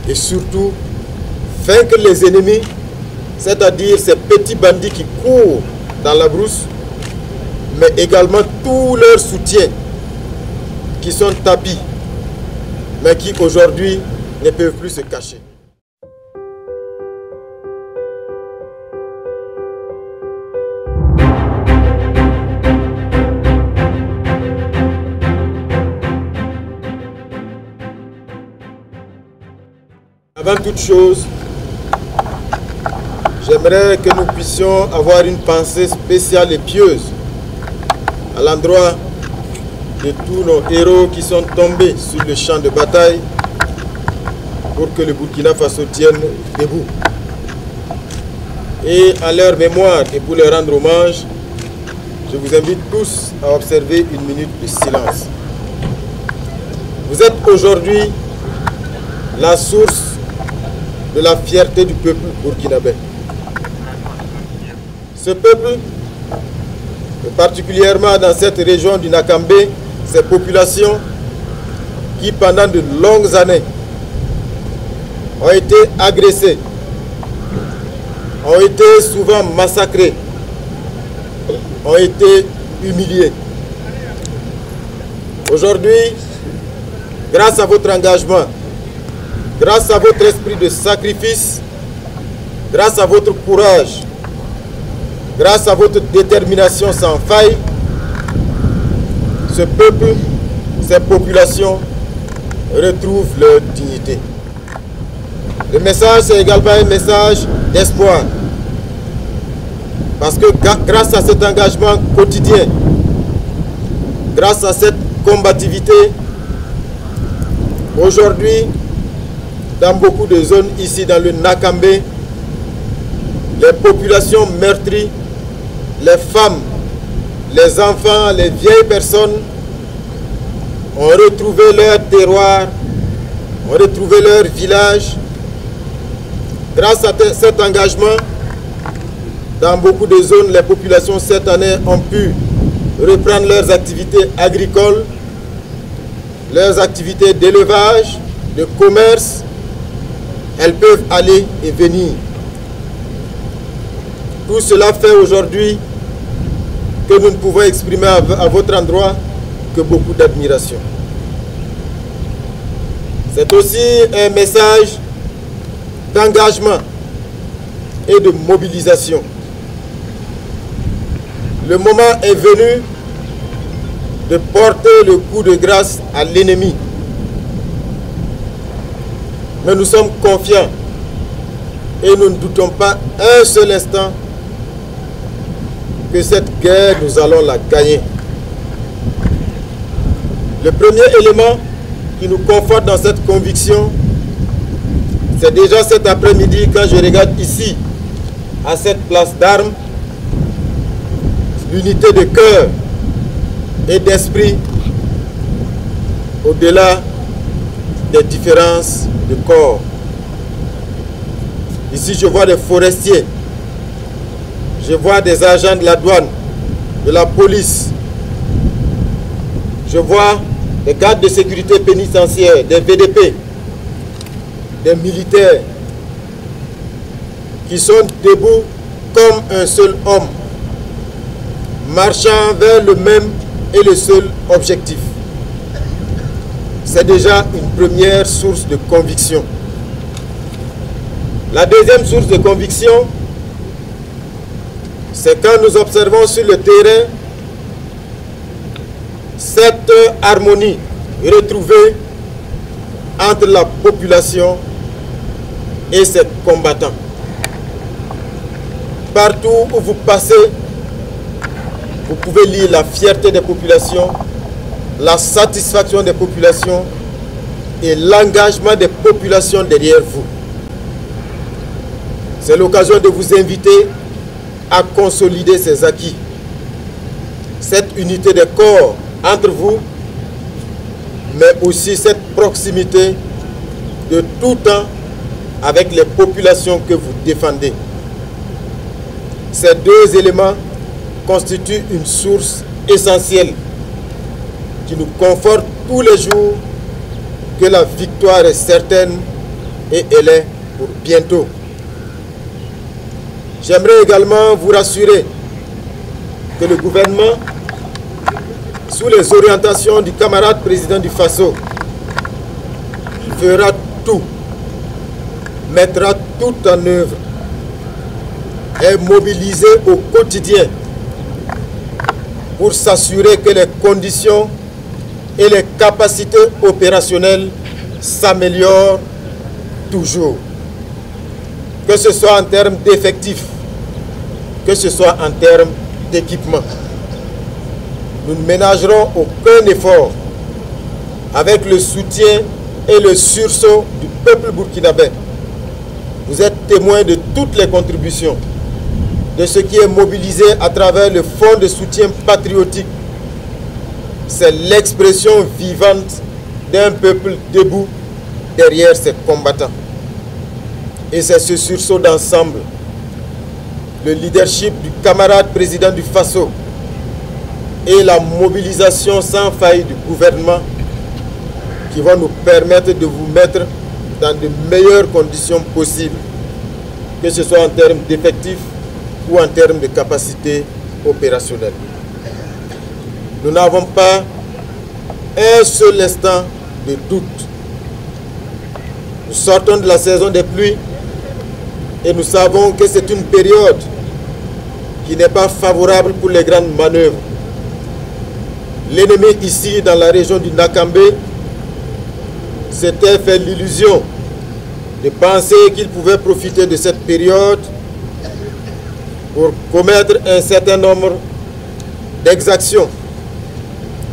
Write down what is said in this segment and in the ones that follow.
et surtout vaincre les ennemis, c'est-à-dire ces petits bandits qui courent dans la brousse, mais également tous leurs soutiens qui sont tapis, mais qui aujourd'hui ne peuvent plus se cacher. Avant toute chose, j'aimerais que nous puissions avoir une pensée spéciale et pieuse à l'endroit de tous nos héros qui sont tombés sur le champ de bataille pour que le Burkina Faso tienne debout. Et à leur mémoire et pour leur rendre hommage, je vous invite tous à observer une minute de silence. Vous êtes aujourd'hui la source de la fierté du peuple burkinabé. Ce peuple, et particulièrement dans cette région du Nakambé, ces populations qui pendant de longues années ont été agressées, ont été souvent massacrées, ont été humiliées. Aujourd'hui, grâce à votre engagement, grâce à votre esprit de sacrifice, grâce à votre courage, grâce à votre détermination sans faille, ce peuple, ces populations retrouvent leur dignité. Le message, c'est également un message d'espoir. Parce que grâce à cet engagement quotidien, grâce à cette combativité, aujourd'hui, dans beaucoup de zones ici dans le Nakambé, les populations meurtries, les femmes, les enfants, les vieilles personnes ont retrouvé leur terroir, ont retrouvé leur village. Grâce à cet engagement, dans beaucoup de zones, les populations cette année ont pu reprendre leurs activités agricoles, leurs activités d'élevage, de commerce. Elles peuvent aller et venir. Tout cela fait aujourd'hui que nous ne pouvons exprimer à votre endroit que beaucoup d'admiration. C'est aussi un message d'engagement et de mobilisation. Le moment est venu de porter le coup de grâce à l'ennemi. Mais nous sommes confiants et nous ne doutons pas un seul instant que cette guerre, nous allons la gagner. Le premier élément qui nous conforte dans cette conviction, c'est déjà cet après-midi quand je regarde ici, à cette place d'armes, l'unité de cœur et d'esprit au-delà des différences de corps. Ici, je vois des forestiers, je vois des agents de la douane, de la police, je vois des gardes de sécurité pénitentiaire, des VDP, des militaires qui sont debout comme un seul homme, marchant vers le même et le seul objectif. C'est déjà une première source de conviction. La deuxième source de conviction, c'est quand nous observons sur le terrain cette harmonie retrouvée entre la population et ses combattants. Partout où vous passez, vous pouvez lire la fierté des populations, la satisfaction des populations et l'engagement des populations derrière vous. C'est l'occasion de vous inviter à consolider ces acquis. Cette unité de corps entre vous, mais aussi cette proximité de tout temps avec les populations que vous défendez. Ces deux éléments constituent une source essentielle qui nous conforte tous les jours que la victoire est certaine et elle est pour bientôt. J'aimerais également vous rassurer que le gouvernement, sous les orientations du camarade président du Faso, fera tout, mettra tout en œuvre, est mobilisé au quotidien pour s'assurer que les conditions et les capacités opérationnelles s'améliorent toujours. Que ce soit en termes d'effectifs, que ce soit en termes d'équipement. Nous ne ménagerons aucun effort avec le soutien et le sursaut du peuple burkinabé. Vous êtes témoins de toutes les contributions, de ce qui est mobilisé à travers le Fonds de soutien patriotique. C'est l'expression vivante d'un peuple debout derrière ses combattants. Et c'est ce sursaut d'ensemble, le leadership du camarade président du Faso et la mobilisation sans faille du gouvernement qui vont nous permettre de vous mettre dans de meilleures conditions possibles, que ce soit en termes d'effectifs ou en termes de capacité opérationnelle. Nous n'avons pas un seul instant de doute. Nous sortons de la saison des pluies et nous savons que c'est une période qui n'est pas favorable pour les grandes manœuvres. L'ennemi ici dans la région du Nakambé s'était fait l'illusion de penser qu'il pouvait profiter de cette période pour commettre un certain nombre d'exactions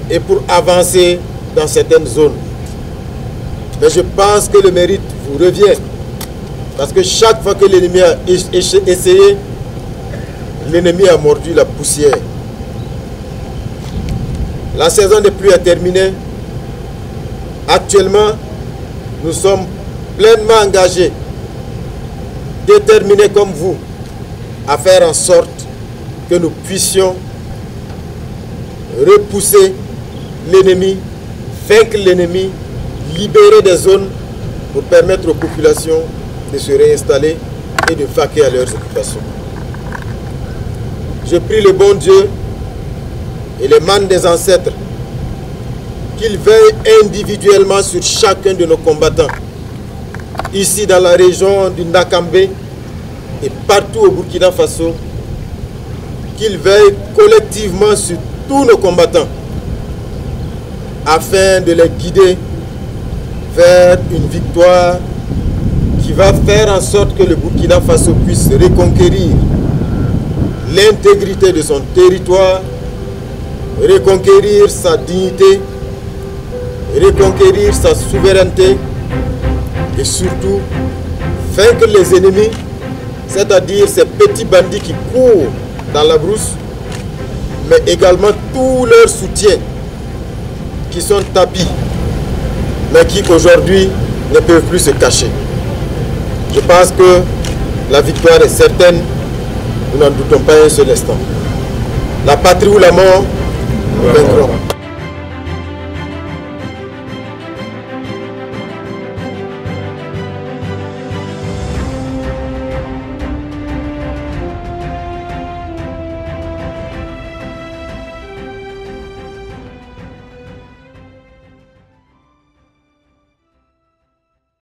et pour avancer dans certaines zones. Mais je pense que le mérite vous revient, parce que chaque fois que l'ennemi a essayé, l'ennemi a mordu la poussière. La saison des pluies est terminée. Actuellement, nous sommes pleinement engagés, déterminés comme vous, à faire en sorte que nous puissions repousser l'ennemi, vaincre l'ennemi, libérer des zones pour permettre aux populations de se réinstaller et de vaquer à leurs occupations. Je prie le bon Dieu et les mânes des ancêtres qu'ils veillent individuellement sur chacun de nos combattants, ici dans la région du Nakambé et partout au Burkina Faso, qu'ils veillent collectivement sur tous nos combattants afin de les guider vers une victoire qui va faire en sorte que le Burkina Faso puisse reconquérir l'intégrité de son territoire, reconquérir sa dignité, reconquérir sa souveraineté et surtout vaincre les ennemis, c'est-à-dire ces petits bandits qui courent dans la brousse, mais également tous leurs soutiens qui sont tapis, mais qui aujourd'hui ne peuvent plus se cacher. Je pense que la victoire est certaine, nous n'en doutons pas un seul instant. La patrie ou la mort, nous vaincrons.